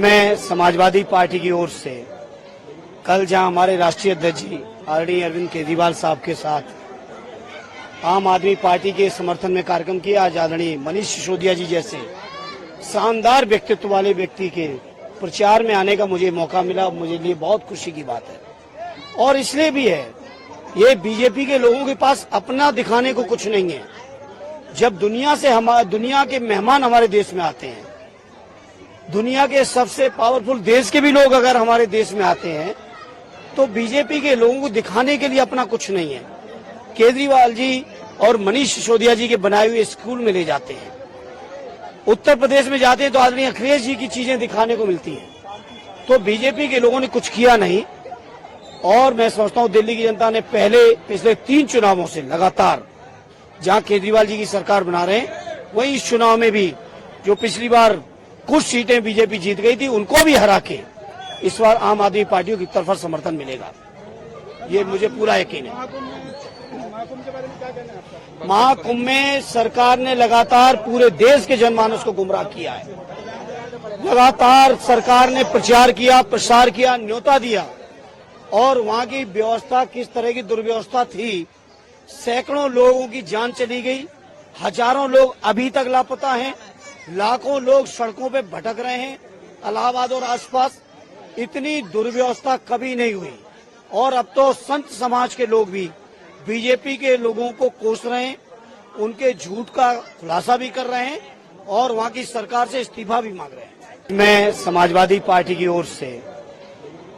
मैं समाजवादी पार्टी की ओर से कल जहां हमारे राष्ट्रीय अध्यक्ष जी आदरणीय अरविंद केजरीवाल साहब के साथ आम आदमी पार्टी के समर्थन में कार्यक्रम किया। आज आदरणीय मनीष सिसोदिया जी जैसे शानदार व्यक्तित्व वाले व्यक्ति के प्रचार में आने का मुझे मौका मिला, मुझे लिए बहुत खुशी की बात है। और इसलिए भी है, ये बीजेपी के लोगों के पास अपना दिखाने को कुछ नहीं है। जब दुनिया के मेहमान हमारे देश में आते हैं, दुनिया के सबसे पावरफुल देश के भी लोग अगर हमारे देश में आते हैं, तो बीजेपी के लोगों को दिखाने के लिए अपना कुछ नहीं है। केजरीवाल जी और मनीष सिसोदिया जी के बनाए हुए स्कूल में ले जाते हैं, उत्तर प्रदेश में जाते हैं तो आदरणीय अखिलेश जी की चीजें दिखाने को मिलती हैं। तो बीजेपी के लोगों ने कुछ किया नहीं। और मैं समझता हूं दिल्ली की जनता ने पिछले 3 चुनावों से लगातार जहां केजरीवाल जी की सरकार बना रहे हैं, वहीं इस चुनाव में भी जो पिछली बार कुछ सीटें बीजेपी जीत गई थी, उनको भी हरा के इस बार आम आदमी पार्टियों की तरफ समर्थन मिलेगा, ये मुझे पूरा यकीन है। महाकुंभ में सरकार ने लगातार पूरे देश के जनमानस को गुमराह किया है। लगातार सरकार ने प्रचार किया, प्रसार किया, न्योता दिया, और वहां की व्यवस्था किस तरह की दुर्व्यवस्था थी। सैकड़ों लोगों की जान चली गई, हजारों लोग अभी तक लापता हैं, लाखों लोग सड़कों पे भटक रहे हैं। इलाहाबाद और आसपास इतनी दुर्व्यवस्था कभी नहीं हुई। और अब तो संत समाज के लोग भी बीजेपी के लोगों को कोस रहे हैं, उनके झूठ का खुलासा भी कर रहे हैं और वहां की सरकार से इस्तीफा भी मांग रहे हैं। मैं समाजवादी पार्टी की ओर से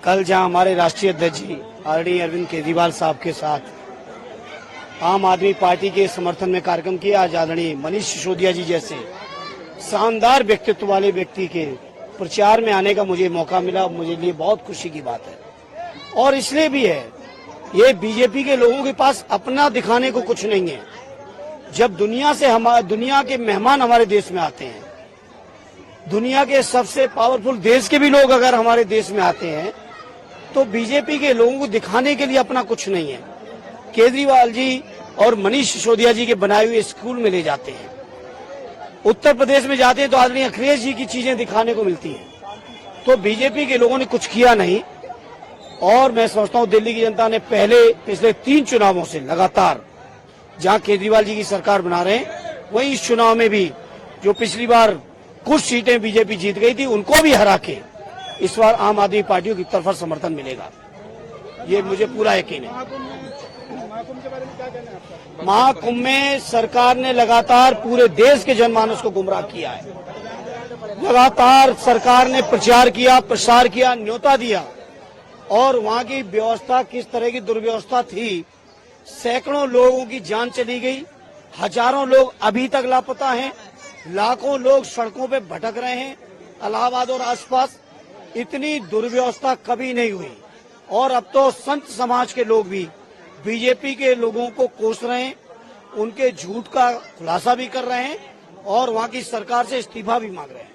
कल जहां हमारे राष्ट्रीय अध्यक्ष जी आदरणीय अरविंद केजरीवाल साहब के साथ आम आदमी पार्टी के समर्थन में कार्यक्रम किया। आज आदरणीय मनीष सिसोदिया जी जैसे शानदार व्यक्तित्व वाले व्यक्ति के प्रचार में आने का मुझे मौका मिला, मुझे लिए बहुत खुशी की बात है। और इसलिए भी है, ये बीजेपी के लोगों के पास अपना दिखाने को कुछ नहीं है। जब दुनिया के मेहमान हमारे देश में आते हैं, दुनिया के सबसे पावरफुल देश के भी लोग अगर हमारे देश में आते हैं, तो बीजेपी के लोगों को दिखाने के लिए अपना कुछ नहीं है। केजरीवाल जी और मनीष सिसोदिया जी के बनाए हुए स्कूल में ले जाते हैं, उत्तर प्रदेश में जाते हैं तो आदरणीय अखिलेश जी की चीजें दिखाने को मिलती हैं। तो बीजेपी के लोगों ने कुछ किया नहीं। और मैं समझता हूं दिल्ली की जनता ने पिछले 3 चुनावों से लगातार जहां केजरीवाल जी की सरकार बना रहे हैं, वहीं इस चुनाव में भी जो पिछली बार कुछ सीटें बीजेपी जीत गई थी, उनको भी हरा के इस बार आम आदमी पार्टियों की तरफ समर्थन मिलेगा, ये मुझे पूरा यकीन है। महाकुंभ में सरकार ने लगातार पूरे देश के जनमानस को गुमराह किया है। लगातार सरकार ने प्रचार किया, प्रसार किया, न्योता दिया, और वहां की व्यवस्था किस तरह की दुर्व्यवस्था थी। सैकड़ों लोगों की जान चली गई, हजारों लोग अभी तक लापता हैं, लाखों लोग सड़कों पे भटक रहे हैं। इलाहाबाद और आसपास इतनी दुर्व्यवस्था कभी नहीं हुई। और अब तो संत समाज के लोग भी बीजेपी के लोगों को कोस रहे हैं, उनके झूठ का खुलासा भी कर रहे हैं और वहां की सरकार से इस्तीफा भी मांग रहे हैं।